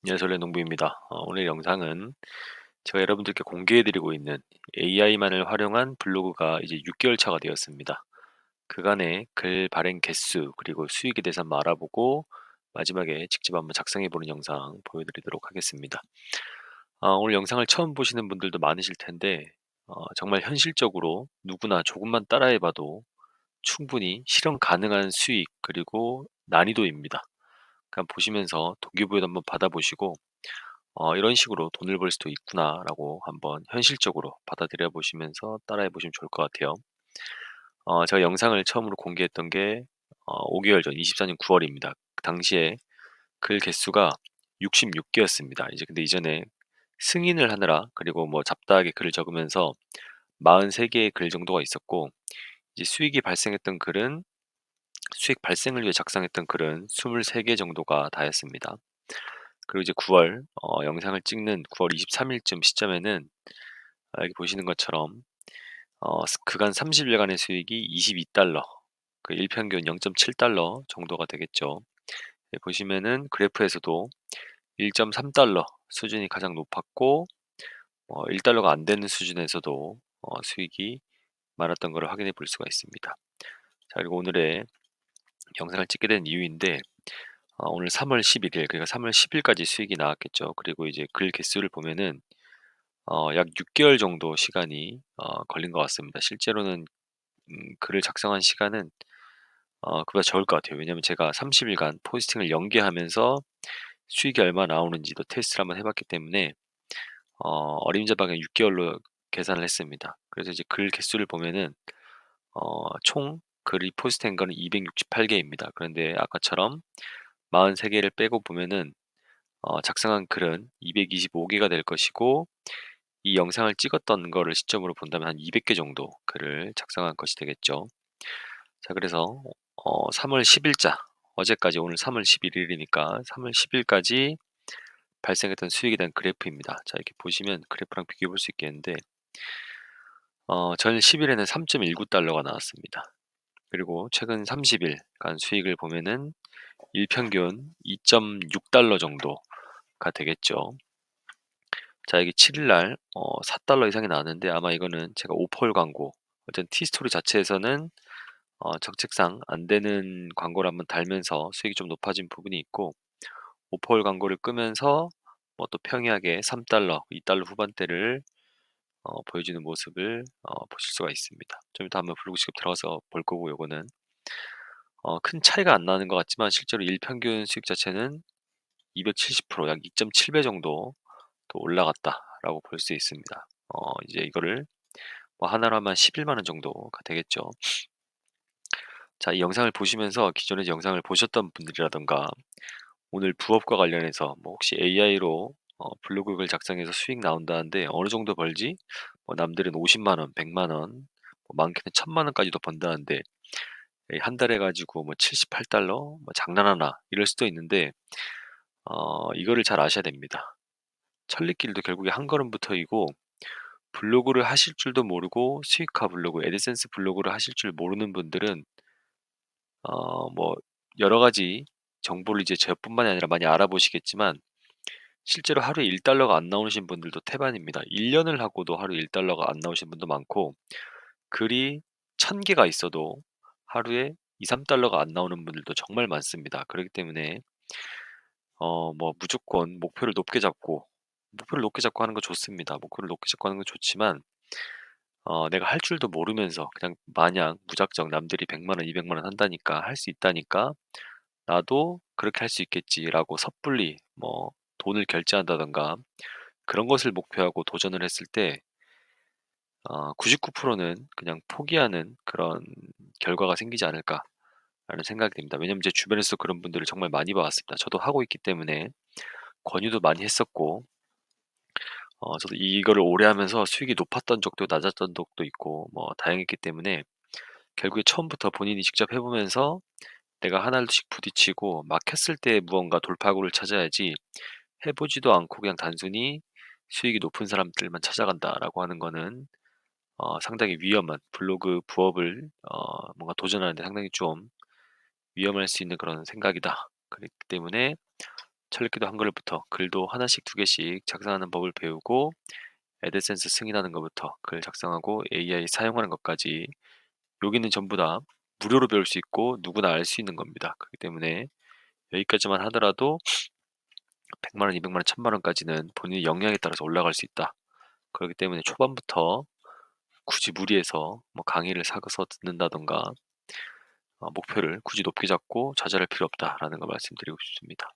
예설의 농부입니다. 오늘 영상은 제가 여러분들께 공개해드리고 있는 AI만을 활용한 블로그가 이제 6개월 차가 되었습니다. 그간의 글 발행 개수 그리고 수익에 대해서 한번 알아보고 마지막에 직접 한번 작성해보는 영상 보여드리도록 하겠습니다. 오늘 영상을 처음 보시는 분들도 많으실 텐데 정말 현실적으로 누구나 조금만 따라해봐도 충분히 실현 가능한 수익 그리고 난이도입니다. 그냥 보시면서 동기부여도 한번 받아보시고 이런 식으로 돈을 벌 수도 있구나라고 한번 현실적으로 받아들여 보시면서 따라해 보시면 좋을 것 같아요. 제가 영상을 처음으로 공개했던 게 5개월 전 24년 9월입니다. 그 당시에 글 개수가 66개였습니다. 이제 근데 이전에 승인을 하느라 그리고 뭐 잡다하게 글을 적으면서 43개의 글 정도가 있었고 이제 수익 발생을 위해 작성했던 글은 23개 정도가 다였습니다. 그리고 이제 9월 영상을 찍는 9월 23일쯤 시점에는 여기 보시는 것처럼 그간 30일간의 수익이 22달러, 그 일평균 0.7달러 정도가 되겠죠. 보시면은 그래프에서도 1.3달러 수준이 가장 높았고 1달러가 안 되는 수준에서도 수익이 많았던 것을 확인해 볼 수가 있습니다. 자, 그리고 오늘의 영상을 찍게 된 이유인데 오늘 3월 11일 그러니까 3월 10일까지 수익이 나왔겠죠. 그리고 이제 글 개수를 보면은 약 6개월 정도 시간이 걸린 것 같습니다. 실제로는 글을 작성한 시간은 그보다 적을 것 같아요. 왜냐면 제가 30일간 포스팅을 연계하면서 수익이 얼마 나오는지도 테스트를 한번 해 봤기 때문에 어림잡아게 6개월로 계산을 했습니다. 그래서 이제 글 개수를 보면은 총 글이 포스트된 거는 268개입니다. 그런데 아까처럼 43개를 빼고 보면은 작성한 글은 225개가 될 것이고 이 영상을 찍었던 거를 시점으로 본다면 한 200개 정도 글을 작성한 것이 되겠죠. 자, 그래서 3월 10일자 어제까지 오늘 3월 11일이니까 3월 10일까지 발생했던 수익에 대한 그래프입니다. 자, 이렇게 보시면 그래프랑 비교해 볼 수 있겠는데 전 10일에는 3.19달러가 나왔습니다. 그리고 최근 30일간 수익을 보면은 일평균 2.6달러 정도가 되겠죠. 자, 여기 7일날 4달러 이상이 나왔는데 아마 이거는 제가 오퍼홀 광고 어쨌든 티스토리 자체에서는 정책상 안 되는 광고를 한번 달면서 수익이 좀 높아진 부분이 있고 오퍼홀 광고를 끄면서 또 평이하게 3달러, 2달러 후반대를 보여주는 모습을 보실 수가 있습니다. 좀 이따 한번 블로그 직접 들어가서 볼 거고 요거는 큰 차이가 안 나는 것 같지만 실제로 일평균 수익 자체는 270%, 약 2.7배 정도 더 올라갔다라고 볼 수 있습니다. 이제 이거를 뭐 하나로 하면 11만 원 정도가 되겠죠. 자, 이 영상을 보시면서 기존에 영상을 보셨던 분들이라던가 오늘 부업과 관련해서 뭐 혹시 AI로 블로그 글 작성해서 수익 나온다는데 어느 정도 벌지? 뭐 남들은 50만 원, 100만 원, 뭐 많게는 1000만 원까지도 번다는데 한 달에 가지고 뭐 78달러? 뭐 장난하나? 이럴 수도 있는데 이거를 잘 아셔야 됩니다. 천리길도 결국에 한 걸음부터이고 블로그를 하실 줄도 모르고 수익화 블로그, 애드센스 블로그를 하실 줄 모르는 분들은 뭐 여러 가지 정보를 이제 저뿐만이 아니라 많이 알아보시겠지만 실제로 하루에 1달러가 안 나오신 분들도 태반입니다. 1년을 하고도 하루에 1달러가 안 나오신 분도 많고 글이 1000개가 있어도 하루에 2-3달러가 안 나오는 분들도 정말 많습니다. 그렇기 때문에 뭐 무조건 목표를 높게 잡고 하는 거 좋습니다. 목표를 높게 잡고 하는 건 좋지만 내가 할 줄도 모르면서 그냥 마냥 무작정 남들이 100만 원, 200만 원 한다니까 할 수 있다니까 '나도 그렇게 할 수 있겠지.'라고 섣불리 뭐 돈을 결제한다든가 그런 것을 목표하고 도전을 했을 때 99%는 그냥 포기하는 그런 결과가 생기지 않을까라는 생각이 듭니다. 왜냐면 제 주변에서 그런 분들을 정말 많이 봐 왔습니다. 저도 하고 있기 때문에 권유도 많이 했었고 저도 이거를 오래 하면서 수익이 높았던 적도 낮았던 적도 있고 뭐 다양했기 때문에 결국에 처음부터 본인이 직접 해 보면서 내가 하나씩 부딪히고 막혔을 때 무언가 돌파구를 찾아야지 해 보지도 않고 그냥 단순히 '수익이 높은 사람들만 찾아간다.'라고 하는 거는 상당히 위험한 블로그 부업을 뭔가 도전하는 데 상당히 좀 위험할 수 있는 그런 생각이다. 그렇기 때문에 철리키도 한글부터 글도 하나씩 두 개씩 작성하는 법을 배우고 애드센스 승인하는 것부터 글 작성하고 AI 사용하는 것까지 여기는 전부 다 무료로 배울 수 있고 누구나 알 수 있는 겁니다. 그렇기 때문에 여기까지만 하더라도 100만 원, 200만 원, 1000만 원까지는 본인의 역량에 따라서 올라갈 수 있다. 그렇기 때문에 초반부터 굳이 무리해서 뭐 강의를 사서 듣는다던가 목표를 굳이 높게 잡고 좌절할 필요 없다라는 걸 말씀드리고 싶습니다.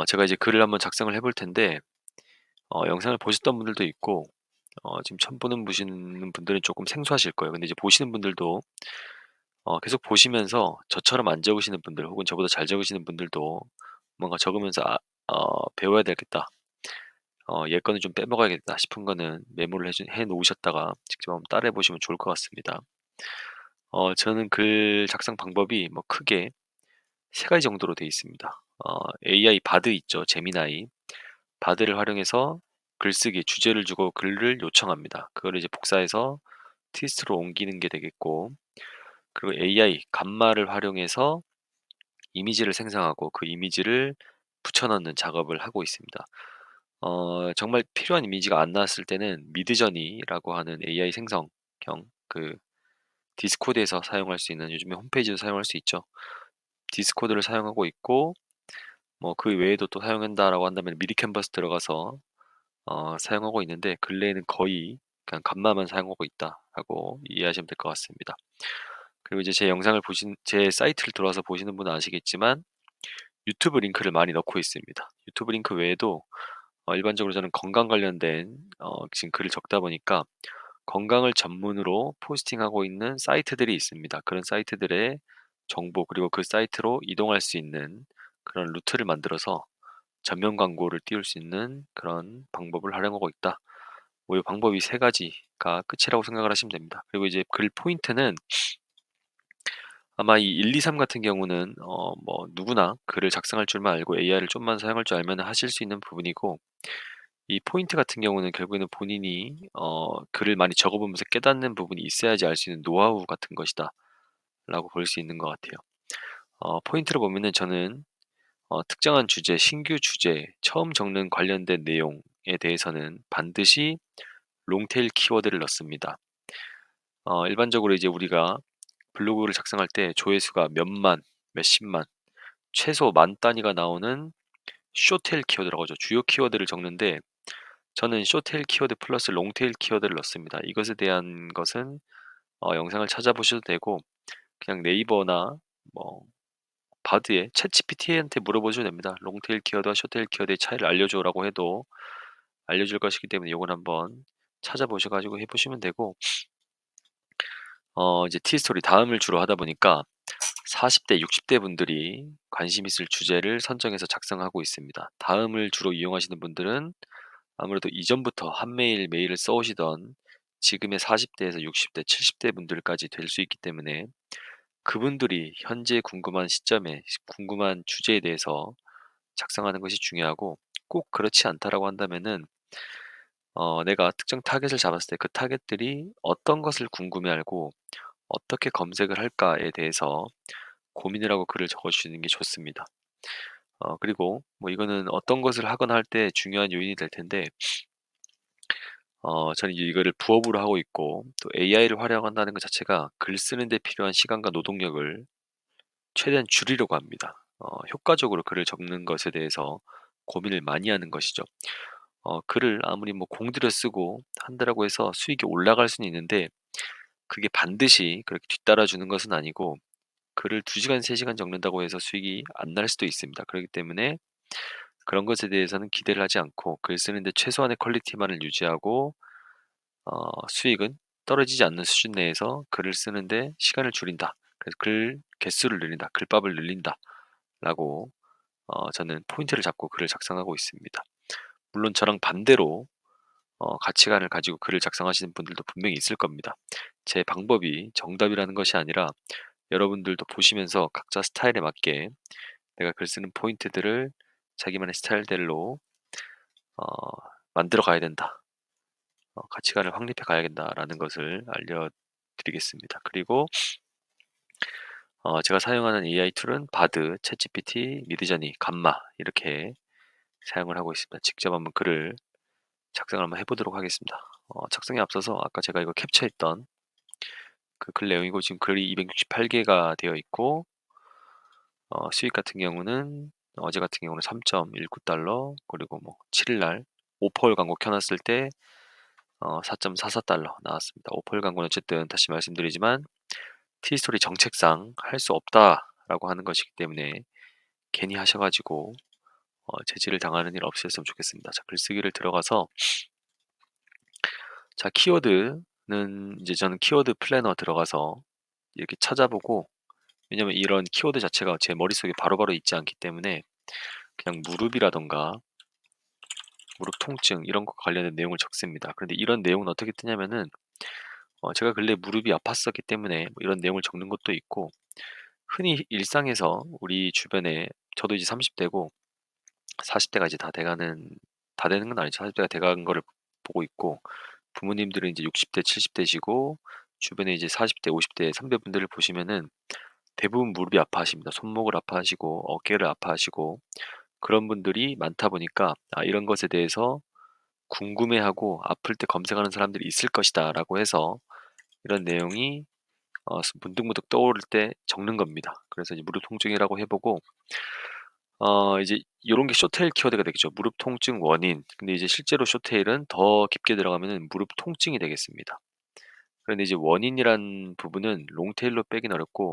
제가 이제 글을 한번 작성을 해볼 텐데 영상을 보셨던 분들도 있고 지금 처음 보시는 분들은 조금 생소하실 거예요. 근데 이제 보시는 분들도 계속 보시면서 저처럼 안 적으시는 분들 혹은 저보다 잘 적으시는 분들도 뭔가 적으면서 배워야 되겠다. 얘 거는 좀 빼먹어야겠다 싶은 거는 메모를 해 놓으셨다가 직접 한번 따라해 보시면 좋을 것 같습니다. 저는 글 작성 방법이 뭐 크게 세 가지 정도로 되어 있습니다. AI 바드 있죠. 제미나이. 바드를 활용해서 글쓰기 주제를 주고 글을 요청합니다. 그거를 이제 복사해서 텍스트로 옮기는 게 되겠고, 그리고 AI 감마를 활용해서 이미지를 생성하고 그 이미지를 붙여 넣는 작업을 하고 있습니다. 정말 필요한 이미지가 안 나왔을 때는 미드저니라고 하는 AI 생성형, 그 디스코드에서 사용할 수 있는, 요즘에 홈페이지도 사용할 수 있죠. 디스코드를 사용하고 있고, 뭐 그 외에도 또 사용한다라고 한다면 미리 캔버스 들어가서 사용하고 있는데, 근래에는 거의 그냥 감마만 사용하고 있다라고 이해하시면 될 것 같습니다. 그리고 이제 제 사이트를 들어와서 보시는 분은 아시겠지만 유튜브 링크를 많이 넣고 있습니다. 유튜브 링크 외에도 일반적으로 저는 건강 관련된 지금 글을 적다 보니까 건강을 전문으로 포스팅하고 있는 사이트들이 있습니다. 그런 사이트들의 정보, 그리고 그 사이트로 이동할 수 있는 그런 루트를 만들어서 전면 광고를 띄울 수 있는 그런 방법을 활용하고 있다. 뭐 이 방법이 세 가지가 끝이라고 생각을 하시면 됩니다. 그리고 이제 글 포인트는 아마 이 1, 2, 3 같은 경우는 뭐 누구나 글을 작성할 줄만 알고 AI를 좀만 사용할 줄 알면 하실 수 있는 부분이고, 이 포인트 같은 경우는 결국에는 본인이 글을 많이 적어보면서 깨닫는 부분이 있어야지 알 수 있는 노하우 같은 것이다라고 볼 수 있는 것 같아요. 포인트를 보면은 저는 특정한 주제, 신규 주제, 처음 적는 관련된 내용에 대해서는 반드시 롱테일 키워드를 넣습니다. 일반적으로 이제 우리가 블로그를 작성할 때 조회수가 몇만, 몇십만, 최소 만 단위가 나오는 숏테일 키워드라고 하죠. 주요 키워드를 적는데 저는 숏테일 키워드 플러스 롱테일 키워드를 넣습니다. 이것에 대한 것은 영상을 찾아보셔도 되고 그냥 네이버나 뭐 바드에 챗GPT한테 물어보셔도 됩니다. 롱테일 키워드와 숏테일 키워드의 차이를 알려줘라고 해도 알려줄 것이기 때문에 요건 한번 찾아보셔 가지고 해 보시면 되고, 이제 티스토리 다음을 주로 하다 보니까 40대, 60대 분들이 관심 있을 주제를 선정해서 작성하고 있습니다. 다음을 주로 이용하시는 분들은 아무래도 이전부터 한 메일을 써 오시던 지금의 40대에서 60대, 70대 분들까지 될 수 있기 때문에 그분들이 현재 궁금한 시점에 궁금한 주제에 대해서 작성하는 것이 중요하고, 꼭 그렇지 않다라고 한다면은 내가 특정 타겟을 잡았을 때 그 타겟들이 어떤 것을 궁금해하고 어떻게 검색을 할까에 대해서 고민을 하고 글을 적어 주시는 게 좋습니다. 그리고 뭐 이거는 어떤 것을 하거나 할 때 중요한 요인이 될 텐데, 저는 이제 이거를 부업으로 하고 있고 또 AI를 활용한다는 것 자체가 글 쓰는 데 필요한 시간과 노동력을 최대한 줄이려고 합니다. 효과적으로 글을 적는 것에 대해서 고민을 많이 하는 것이죠. 글을 아무리 뭐 공들여 쓰고 한다라고 해서 수익이 올라갈 수는 있는데 그게 반드시 그렇게 뒤따라 주는 것은 아니고, 글을 2시간, 3시간 적는다고 해서 수익이 안 날 수도 있습니다. 그렇기 때문에 그런 것에 대해서는 기대를 하지 않고 글 쓰는데 최소한의 퀄리티만을 유지하고 수익은 떨어지지 않는 수준 내에서 글을 쓰는데 시간을 줄인다. 그래서 글 개수를 늘린다. 글밥을 늘린다라고 저는 포인트를 잡고 글을 작성하고 있습니다. 물론 저랑 반대로 가치관을 가지고 글을 작성하시는 분들도 분명히 있을 겁니다. 제 방법이 정답이라는 것이 아니라 여러분들도 보시면서 각자 스타일에 맞게 내가 글 쓰는 포인트들을 자기만의 스타일대로 어, 만들어 가야 된다. 가치관을 확립해 가야 된다라는 것을 알려드리겠습니다. 그리고 제가 사용하는 AI 툴은 바드, 챗GPT, 미드저니, 감마 이렇게 사용을 하고 있습니다. 직접 한번 글을 작성을 한번 해 보도록 하겠습니다. 작성에 앞서서 아까 제가 이거 캡처했던 그 글 내용이고, 지금 글이 268개가 되어 있고, 수익 같은 경우는 어제 같은 경우는 3.19달러, 그리고 뭐 7일 날 오퍼홀 광고 켜놨을 때 4.44달러 나왔습니다. 오퍼홀 광고는 어쨌든 다시 말씀드리지만 티스토리 정책상 할 수 없다라고 하는 것이기 때문에 괜히 하셔가지고 제지를 당하는 일 없으셨으면 좋겠습니다. 자, 글쓰기를 들어가서, 자, 키워드는 이제 저는 키워드 플래너 들어가서 이렇게 찾아보고, 왜냐면 이런 키워드 자체가 제 머릿속에 바로바로 있지 않기 때문에 그냥 무릎이라던가 무릎 통증 이런 거 관련된 내용을 적습니다. 그런데 이런 내용은 어떻게 뜨냐면은 제가 근래 무릎이 아팠었기 때문에 뭐 이런 내용을 적는 것도 있고, 흔히 일상에서 우리 주변에, 저도 이제 30대고 40대가 이제 다 되는 건 아니죠. 40대가 돼가는 거를 보고 있고, 부모님들은 이제 60대, 70대시고, 주변에 이제 40대, 50대 선배분들을 보시면은 대부분 무릎이 아파하십니다. 손목을 아파하시고, 어깨를 아파하시고, 그런 분들이 많다 보니까, 이런 것에 대해서 궁금해하고 아플 때 검색하는 사람들이 있을 것이다라고 해서 이런 내용이 문득문득 떠오를 때 적는 겁니다. 그래서 이제 무릎 통증이라고 해보고, 이제 요런 게 숏테일 키워드가 되겠죠. 무릎 통증 원인. 근데 이제 실제로 숏테일은 더 깊게 들어가면은 무릎 통증이 되겠습니다. 그런데 이제 원인이란 부분은 롱테일로 빼긴 어렵고,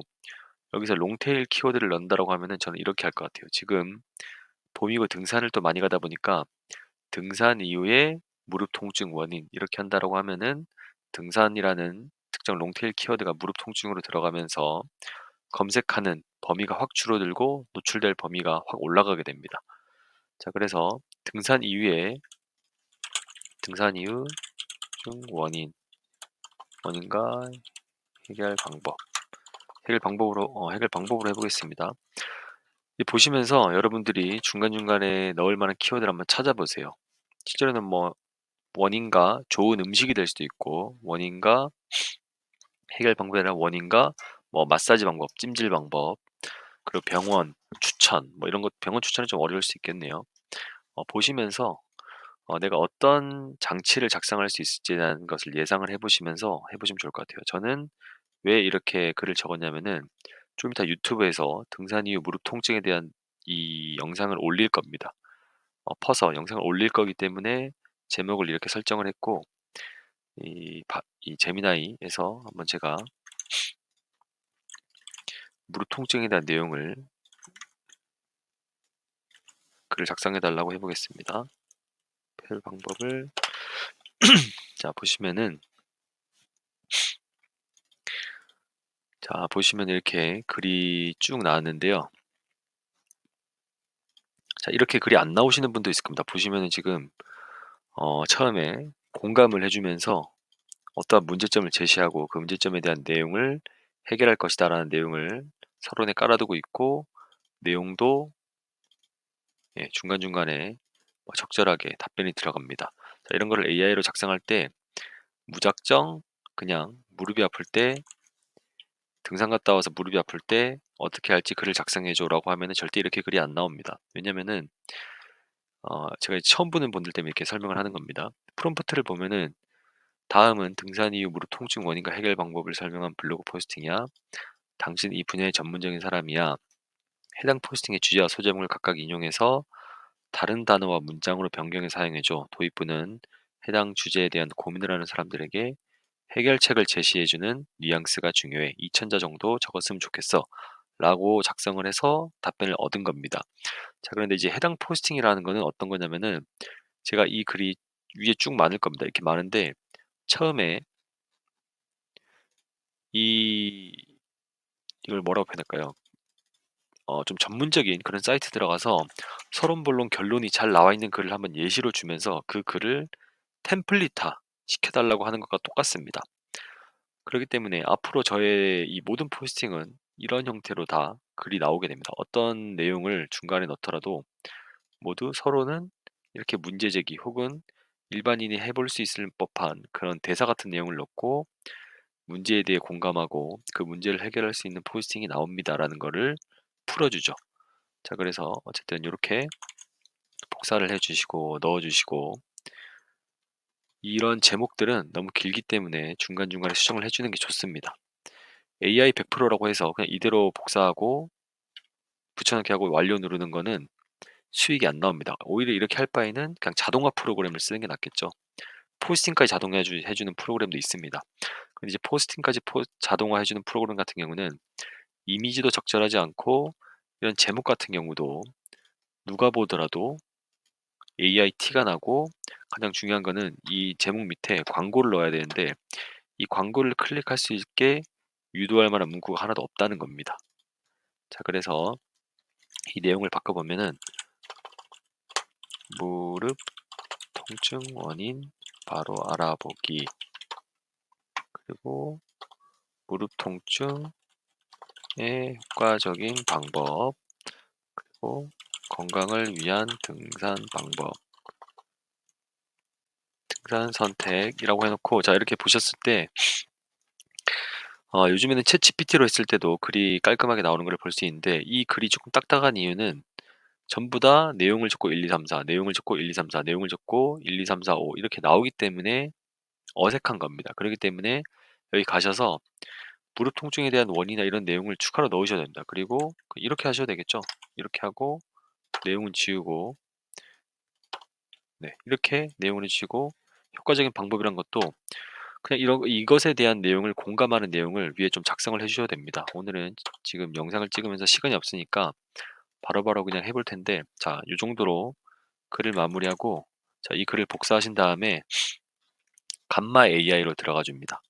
여기서 롱테일 키워드를 넣는다라고 하면은 저는 이렇게 할 것 같아요. 지금 봄이고 등산을 또 많이 가다 보니까 등산 이후에 무릎 통증 원인 이렇게 한다라고 하면은 등산이라는 특정 롱테일 키워드가 무릎 통증으로 들어가면서 검색하는 범위가 확 줄어들고 노출될 범위가 확 올라가게 됩니다. 자, 그래서 등산 이후 원인, 원인과 해결 방법, 해결 방법으로 해보겠습니다. 보시면서 여러분들이 중간중간에 넣을 만한 키워드를 한번 찾아보세요. 실제로는 뭐 원인과 좋은 음식이 될 수도 있고, 원인과 해결 방법이 아니라 원인과 뭐 마사지 방법, 찜질 방법, 그리고 병원 추천, 뭐 이런 것, 병원 추천은 좀 어려울 수 있겠네요. 보시면서 내가 어떤 장치를 작성할 수 있을지라는 것을 예상을 해보시면서 해보시면 좋을 것 같아요. 저는 왜 이렇게 글을 적었냐면은 좀 이따 유튜브에서 등산 이후 무릎 통증에 대한 이 영상을 올릴 겁니다. 퍼서 영상을 올릴 거기 때문에 제목을 이렇게 설정을 했고, 이 제미나이에서 한번 제가 무릎 통증에 대한 내용을 글을 작성해 달라고 해보겠습니다. 표현 방법을 자, 보시면 이렇게 글이 쭉 나왔는데요. 자, 이렇게 글이 안 나오시는 분도 있을 겁니다. 보시면은 지금 처음에 공감을 해주면서 어떠한 문제점을 제시하고 그 문제점에 대한 내용을 해결할 것이다라는 내용을 서론에 깔아두고 있고, 내용도 중간중간에 적절하게 답변이 들어갑니다. 자, 이런 거를 AI로 작성할 때 무작정 그냥 무릎이 아플 때, 등산 갔다 와서 무릎이 아플 때 어떻게 할지 글을 작성해줘라고 하면은 절대 이렇게 글이 안 나옵니다. 왜냐면은 제가 처음 보는 분들 때문에 이렇게 설명을 하는 겁니다. 프롬프트를 보면은 다음은 등산 이후 무릎 통증 원인과 해결 방법을 설명한 블로그 포스팅이야. 당신 이 분야의 전문적인 사람이야. 해당 포스팅의 주제와 소제목을 각각 인용해서 다른 단어와 문장으로 변경해 사용해줘. 도입부는 해당 주제에 대한 고민을 하는 사람들에게 해결책을 제시해주는 뉘앙스가 중요해. 2,000자 정도 적었으면 좋겠어. 라고 작성을 해서 답변을 얻은 겁니다. 자, 그런데 이제 해당 포스팅이라는 거는 어떤 거냐면은 제가 이 글이 위에 쭉 많을 겁니다. 이렇게 많은데 처음에 이 이걸 뭐라고 표현할까요? 좀 전문적인 그런 사이트 들어가서 서론, 본론, 결론이 잘 나와 있는 글을 한번 예시로 주면서 그 글을 템플릿화 시켜달라고 하는 것과 똑같습니다. 그렇기 때문에 앞으로 저의 이 모든 포스팅은 이런 형태로 다 글이 나오게 됩니다. 어떤 내용을 중간에 넣더라도 모두 서로는 이렇게 문제 제기 혹은 일반인이 해볼 수 있을 법한 그런 대사 같은 내용을 넣고, 문제에 대해 공감하고 그 문제를 해결할 수 있는 포스팅이 나옵니다라는 거를 풀어주죠. 자, 그래서 어쨌든 이렇게 복사를 해주시고 넣어주시고, 이런 제목들은 너무 길기 때문에 중간중간에 수정을 해주는 게 좋습니다. AI 100%라고 해서 그냥 이대로 복사하고 붙여넣기 하고 완료 누르는 거는 수익이 안 나옵니다. 오히려 이렇게 할 바에는 그냥 자동화 프로그램을 쓰는 게 낫겠죠. 포스팅까지 자동화 해주는 프로그램도 있습니다. 근데 이제 포스팅까지 자동화 해주는 프로그램 같은 경우는 이미지도 적절하지 않고, 이런 제목 같은 경우도 누가 보더라도 AI 티가 나고, 가장 중요한 거는 이 제목 밑에 광고를 넣어야 되는데 이 광고를 클릭할 수 있게 유도할 만한 문구가 하나도 없다는 겁니다. 자, 그래서 이 내용을 바꿔보면은 무릎 통증 원인 바로 알아보기, 그리고 무릎 통증의 효과적인 방법, 그리고 건강을 위한 등산 방법, 등산 선택이라고 해놓고, 자, 이렇게 보셨을 때 요즘에는 챗 GPT로 했을 때도 글이 깔끔하게 나오는 걸 볼 수 있는데, 이 글이 조금 딱딱한 이유는 전부 다 내용을 적고 1, 2, 3, 4, 내용을 적고 1, 2, 3, 4, 내용을 적고 1, 2, 3, 4, 5 이렇게 나오기 때문에 어색한 겁니다. 그렇기 때문에 여기 가셔서 무릎 통증에 대한 원인이나 이런 내용을 추가로 넣으셔야 됩니다. 그리고 이렇게 하셔도 되겠죠. 이렇게 하고 내용은 지우고, 네, 이렇게 내용을 지우고, 효과적인 방법이란 것도 그냥 이것에 대한 내용을 공감하는 내용을 위에 좀 작성을 해주셔야 됩니다. 오늘은 지금 영상을 찍으면서 시간이 없으니까 바로바로 그냥 해볼 텐데, 자, 이 정도로 글을 마무리하고, 자, 이 글을 복사하신 다음에 감마 AI로 들어가 줍니다.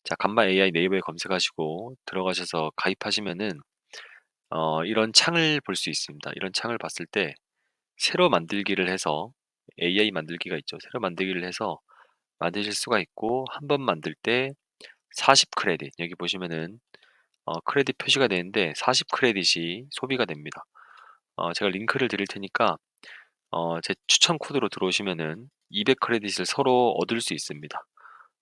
자, 감마 AI 네이버에 검색하시고 들어가셔서 가입하시면은 이런 창을 볼 수 있습니다. 이런 창을 봤을 때 새로 만들기를 해서, AI 만들기가 있죠. 새로 만들기를 해서 만드실 수가 있고, 한 번 만들 때 40 크레딧, 여기 보시면은 크레딧 표시가 되는데 40 크레딧이 소비가 됩니다. 제가 링크를 드릴 테니까 제 추천 코드로 들어오시면은 200 크레딧을 서로 얻을 수 있습니다.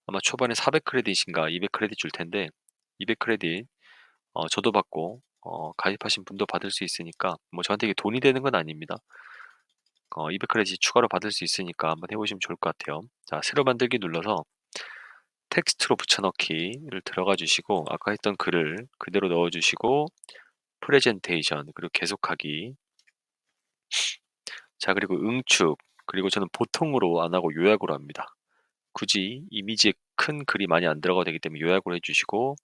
아마 초반에 400 크레딧인가 200 크레딧 줄 텐데, 200 크레딧 저도 받고 가입하신 분도 받을 수 있으니까, 뭐 저한테 이게 돈이 되는 건 아닙니다. 200 크레딧 추가로 받을 수 있으니까 한번 해보시면 좋을 것 같아요. 자, 새로 만들기 눌러서 텍스트로 붙여넣기를 들어가 주시고, 아까 했던 글을 그대로 넣어 주시고, 프레젠테이션, 그리고 계속하기, 자, 그리고 응축, 그리고 저는 보통으로 안 하고 요약으로 합니다. 굳이 이미지에 큰 글이 많이 안 들어가도 되기 때문에 요약으로 해주시고,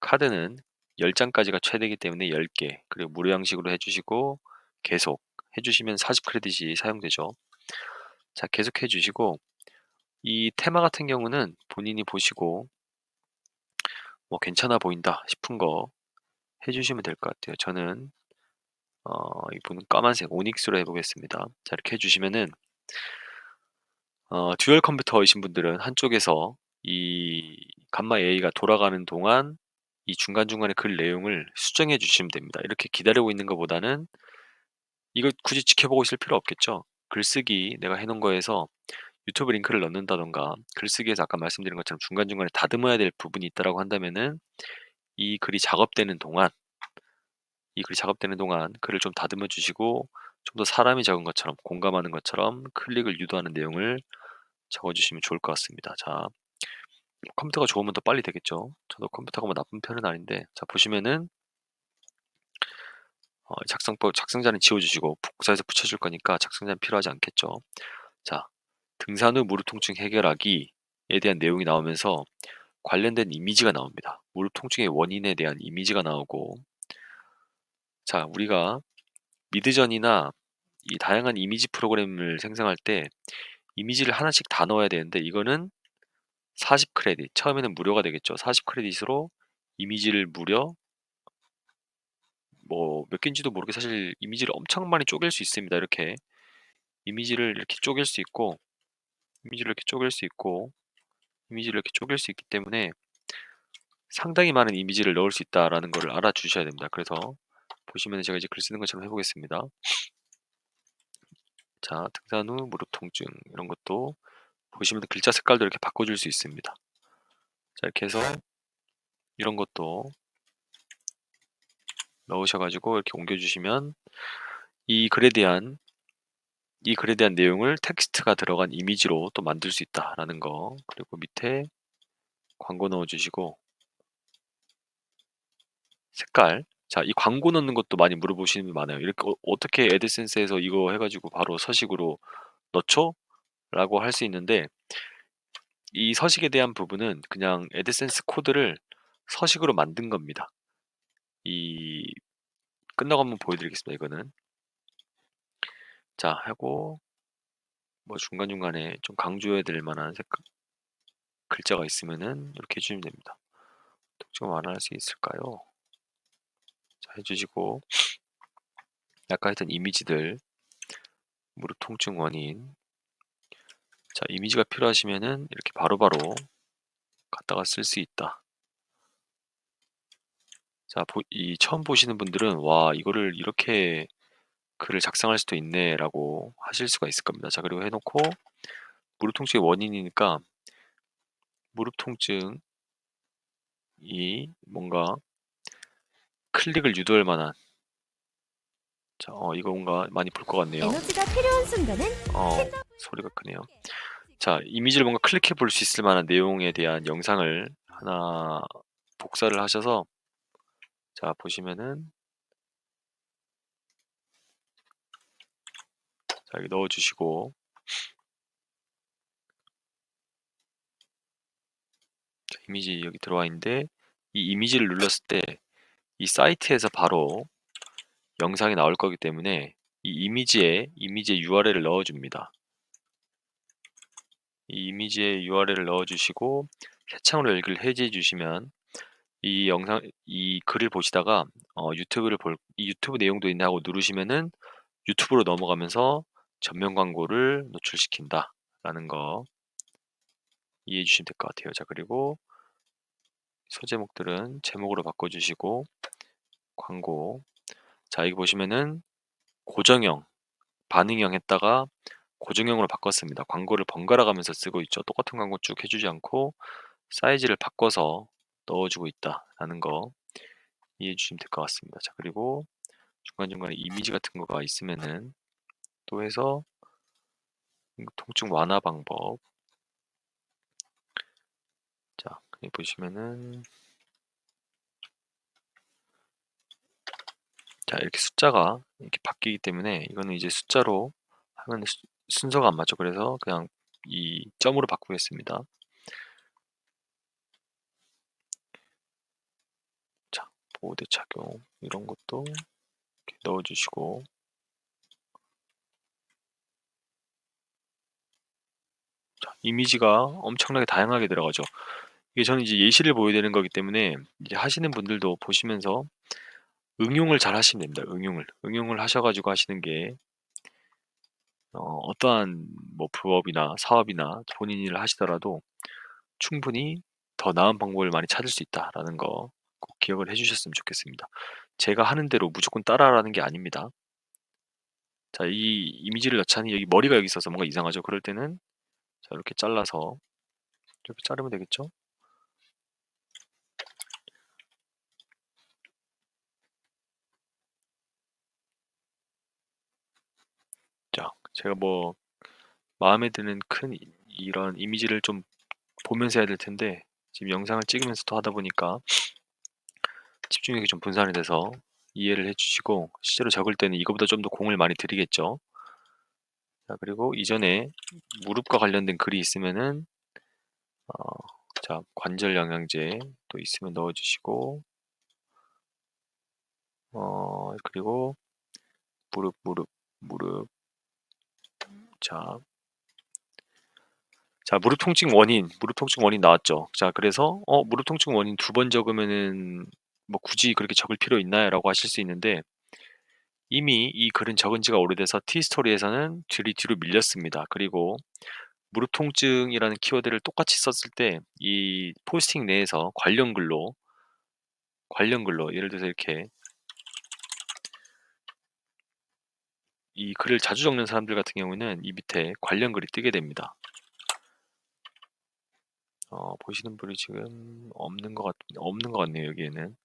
카드는 10장까지가 최대이기 때문에 10개, 그리고 무료 양식으로 해주시고, 계속 해주시면 40 크레딧이 사용되죠. 자, 계속 해주시고, 이 테마 같은 경우는 본인이 보시고 뭐 괜찮아 보인다 싶은 거 해주시면 될 것 같아요. 저는 이분은 까만색 오닉스로 해보겠습니다. 자, 이렇게 해주시면은 듀얼 컴퓨터이신 분들은 한쪽에서 이 감마 AI가 돌아가는 동안 이 중간중간에 글 내용을 수정해 주시면 됩니다. 이렇게 기다리고 있는 것보다는 이거 굳이 지켜보고 있을 필요 없겠죠. 글쓰기 내가 해놓은 거에서 유튜브 링크를 넣는다던가, 글쓰기에서 아까 말씀드린 것처럼 중간중간에 다듬어야 될 부분이 있다라고 한다면은 이 글이 작업되는 동안 이 글이 작업되는 동안 글을 좀 다듬어 주시고, 좀 더 사람이 적은 것처럼 공감하는 것처럼 클릭을 유도하는 내용을 적어 주시면 좋을 것 같습니다. 자, 컴퓨터가 좋으면 더 빨리 되겠죠. 저도 컴퓨터가 뭐 나쁜 편은 아닌데, 자, 보시면은 작성자는 지워주시고 복사해서 붙여줄 거니까 작성자는 필요하지 않겠죠. 자, 등산 후 무릎 통증 해결하기에 대한 내용이 나오면서 관련된 이미지가 나옵니다. 무릎 통증의 원인에 대한 이미지가 나오고, 자, 우리가 미드전이나 이 다양한 이미지 프로그램을 생성할 때 이미지를 하나씩 다 넣어야 되는데, 이거는 40 크레딧, 처음에는 무료가 되겠죠. 40 크레딧으로 이미지를 무려 뭐 몇 개인지도 모르게 사실 이미지를 엄청 많이 쪼갤 수 있습니다. 이렇게 이미지를 이렇게 쪼갤 수 있고, 이미지를 이렇게 쪼갤 수 있고, 이미지를 이렇게 쪼갤 수 있기 때문에 상당히 많은 이미지를 넣을 수 있다라는 거를 알아주셔야 됩니다. 그래서 보시면 제가 이제 글 쓰는 것처럼 해보겠습니다. 자, 등산 후 무릎 통증 이런 것도 보시면 글자 색깔도 이렇게 바꿔줄 수 있습니다. 자, 이렇게 해서 이런 것도 넣으셔가지고 이렇게 옮겨주시면 이 글에 대한 내용을 텍스트가 들어간 이미지로 또 만들 수 있다라는 거. 그리고 밑에 광고 넣어주시고 색깔. 자, 이 광고 넣는 것도 많이 물어보시는 분 많아요. 이렇게 어떻게 애드센스에서 이거 해가지고 바로 서식으로 넣죠? 라고 할 수 있는데 이 서식에 대한 부분은 그냥 애드센스 코드를 서식으로 만든 겁니다. 이 끝나고 한번 보여드리겠습니다. 이거는 자 하고 뭐 중간중간에 좀 강조해야 될 만한 색깔 글자가 있으면은 이렇게 해주시면 됩니다. 좀 완화할 수 있을까요? 자 해주시고 아까 했던 이미지들 무릎 통증 원인 자 이미지가 필요하시면은 이렇게 바로바로 갖다가 쓸 수 있다. 자 이 처음 보시는 분들은 와 이거를 이렇게 글을 작성할 수도 있네 라고 하실 수가 있을 겁니다. 자 그리고 해놓고 무릎 통증의 원인이니까 무릎 통증이 뭔가 클릭을 유도할 만한 자, 이거 뭔가 많이 볼 것 같네요. 에너지가 필요한 순간은 소리가 크네요. 자, 이미지를 뭔가 클릭해 볼 수 있을 만한 내용에 대한 영상을 하나 복사를 하셔서 자, 보시면은 자, 여기 넣어 주시고 이미지 여기 들어와 있는데 이 이미지를 눌렀을 때 이 사이트에서 바로 영상이 나올 거기 때문에 이 이미지에 URL을 넣어 줍니다. 이 이미지에 URL을 넣어 주시고 새 창으로 여기를 해제해 주시면 이 글을 보시다가 이 유튜브 내용도 있네 하고 누르시면은 유튜브로 넘어가면서 전면 광고를 노출시킨다라는 거 이해해 주시면 될 것 같아요. 자, 그리고 소제목들은 제목으로 바꿔주시고 광고. 자, 여기 보시면은 고정형, 반응형 했다가 고정형으로 바꿨습니다. 광고를 번갈아 가면서 쓰고 있죠. 똑같은 광고 쭉 해주지 않고 사이즈를 바꿔서 넣어주고 있다라는 거 이해해 주시면 될 것 같습니다. 자, 그리고 중간중간에 이미지 같은 거가 있으면은 또 해서 통증 완화 방법 자 여기 보시면은 자 이렇게 숫자가 이렇게 바뀌기 때문에 이거는 이제 숫자로 하면 순서가 안 맞죠. 그래서 그냥 이 점으로 바꾸겠습니다. 자 보호대 착용 이런 것도 이렇게 넣어주시고 자, 이미지가 엄청나게 다양하게 들어가죠. 이게 저는 이제 예시를 보여드리는 거기 때문에 이제 하시는 분들도 보시면서 응용을 잘 하시면 됩니다. 응용을 하셔가지고 하시는 게 어떠한 뭐 부업이나 사업이나 본인 일을 하시더라도 충분히 더 나은 방법을 많이 찾을 수 있다라는 거 꼭 기억을 해주셨으면 좋겠습니다. 제가 하는 대로 무조건 따라라는 게 아닙니다. 자, 이 이미지를 넣자니 여기 머리가 여기 있어서 뭔가 이상하죠. 그럴 때는 자, 이렇게 잘라서 이렇게 자르면 되겠죠? 자, 제가 뭐 마음에 드는 큰 이런 이미지를 좀 보면서 해야 될 텐데 지금 영상을 찍으면서 또 하다 보니까 집중력이 좀 분산이 돼서 이해를 해주시고 실제로 적을 때는 이거보다 좀 더 공을 많이 들이겠죠. 자, 그리고 이전에 무릎과 관련된 글이 있으면은 어, 자 관절 영양제 또 있으면 넣어주시고 그리고 무릎 자, 자 무릎 통증 원인 나왔죠. 자 그래서 무릎 통증 원인 두 번 적으면은 뭐 굳이 그렇게 적을 필요 있나요? 라고 하실 수 있는데 이미 이 글은 적은 지가 오래돼서 티스토리에서는 뒤로 밀렸습니다. 그리고 무릎 통증이라는 키워드를 똑같이 썼을 때 이 포스팅 내에서 관련 글로 예를 들어서 이렇게 이 글을 자주 적는 사람들 같은 경우는 이 밑에 관련 글이 뜨게 됩니다. 보시는 분이 지금 없는 것 같네요, 여기에는.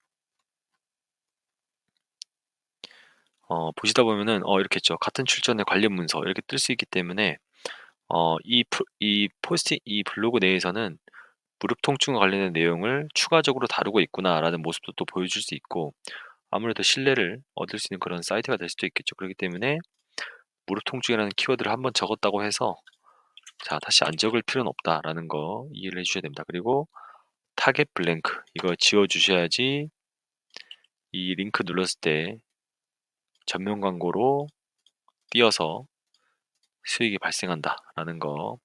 보시다 보면은 이렇게 있죠. 같은 출전의 관련 문서 이렇게 뜰 수 있기 때문에 이 블로그 내에서는 '무릎 통증과 관련된 내용을 추가적으로 다루고 있구나.'라는 모습도 또 보여줄 수 있고, 아무래도 신뢰를 얻을 수 있는 그런 사이트가 될 수도 있겠죠. 그렇기 때문에 무릎 통증이라는 키워드를 한번 적었다고 해서 자 다시 안 적을 필요는 없다라는 거 이해를 해 주셔야 됩니다. 그리고 타겟 블랭크 이거 지워 주셔야지 이 링크 눌렀을 때 전면 광고로 띄어서 수익이 발생한다라는 거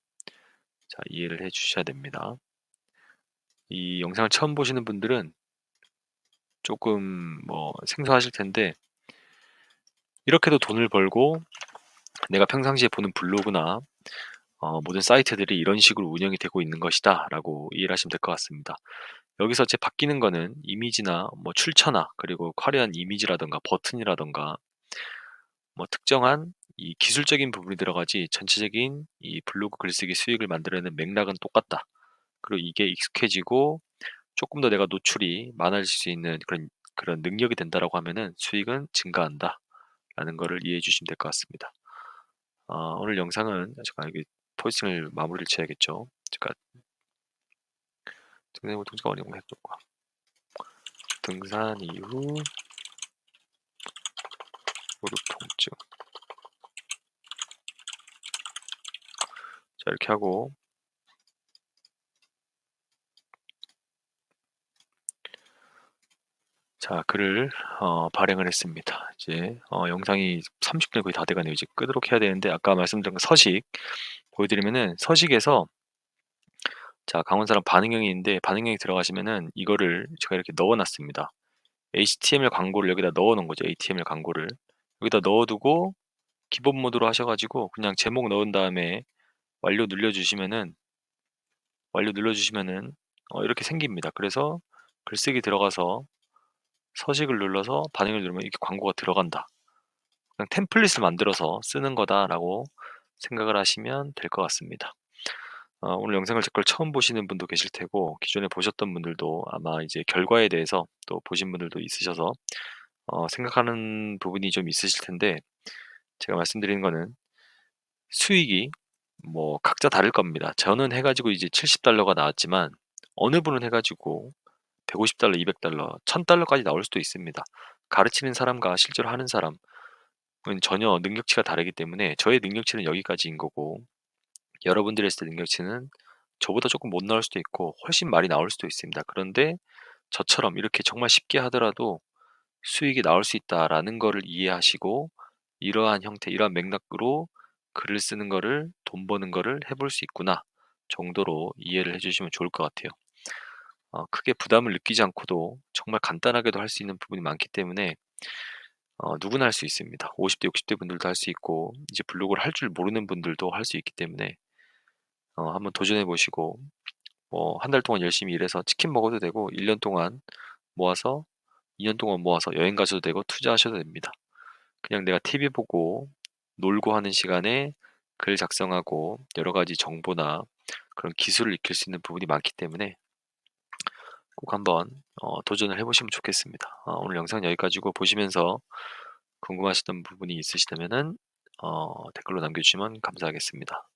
자 이해를 해 주셔야 됩니다. 이 영상을 처음 보시는 분들은 조금 생소하실 텐데, 이렇게도 돈을 벌고 내가 평상시에 보는 블로그나 모든 사이트들이 이런 식으로 운영이 되고 있는 것이다라고 이해를 하시면 될 것 같습니다. 여기서 이제 바뀌는 거는 이미지나 출처나, 그리고 화려한 이미지라든가 버튼이라든가 특정한 이 기술적인 부분이 들어가지, 전체적인 이 블로그 글쓰기 수익을 만들어내는 맥락은 똑같다. 그리고 이게 익숙해지고 조금 더 내가 노출이 많아질 수 있는 그런 능력이 된다라고 하면은 수익은 증가한다라는 거를 이해해 주시면 될 것 같습니다. 오늘 영상은 제가 여기 포스팅을 마무리를 지어야겠죠. 제가 등산후 통증 어려운 해독과 등산 이후 무릎 통증. 자 이렇게 하고 자 글을 발행을 했습니다. 이제 영상이 30분이 거의 다 돼가네요. 이제 끄도록 해야 되는데, 아까 말씀드린 그 서식 보여드리면은, 서식에서 자 강원사랑 반응형이 있는데, 반응형이 들어가시면은 이거를 제가 이렇게 넣어놨습니다. HTML 광고를 여기다 넣어놓은 거죠. HTML 광고를 여기다 넣어두고 기본 모드로 하셔가지고 그냥 제목 넣은 다음에 완료 눌러주시면은 이렇게 생깁니다. 그래서 글쓰기 들어가서 서식을 눌러서 반응을 누르면 이렇게 광고가 들어간다. 그냥 템플릿을 만들어서 쓰는 거다라고 생각을 하시면 될 것 같습니다. 오늘 영상을 제 걸 처음 보시는 분도 계실 테고, 기존에 보셨던 분들도 아마 이제 결과에 대해서 또 보신 분들도 있으셔서 생각하는 부분이 좀 있으실 텐데, 제가 말씀드리는 거는 수익이 각자 다를 겁니다. 저는 해가지고 이제 $70가 나왔지만, 어느 분은 해가지고 $150, $200, $1000까지 나올 수도 있습니다. 가르치는 사람과 실제로 하는 사람은 전혀 능력치가 다르기 때문에, 저의 능력치는 여기까지인 거고 여러분들이 했을 때 능력치는 저보다 조금 못 나올 수도 있고 훨씬 많이 나올 수도 있습니다. 그런데 저처럼 이렇게 정말 쉽게 하더라도 수익이 나올 수 있다라는 거를 이해하시고, 이러한 형태, 이러한 맥락으로 글을 쓰는 거를, 돈 버는 거를 해볼 수 있구나 정도로 이해를 해주시면 좋을 것 같아요. 크게 부담을 느끼지 않고도 정말 간단하게도 할 수 있는 부분이 많기 때문에 누구나 할 수 있습니다. 50대, 60대 분들도 할 수 있고, 이제 블로그를 할 줄 모르는 분들도 할 수 있기 때문에 한번 도전해 보시고, 한 달 동안 열심히 일해서 치킨 먹어도 되고, 1년 동안 모아서 2년 동안 모아서 여행 가셔도 되고 투자하셔도 됩니다. 그냥 내가 TV 보고 놀고 하는 시간에 글 작성하고 여러 가지 정보나 그런 기술을 익힐 수 있는 부분이 많기 때문에 꼭 한번 도전을 해보시면 좋겠습니다. 오늘 영상 여기까지고, 보시면서 궁금하셨던 부분이 있으시다면은 댓글로 남겨주시면 감사하겠습니다.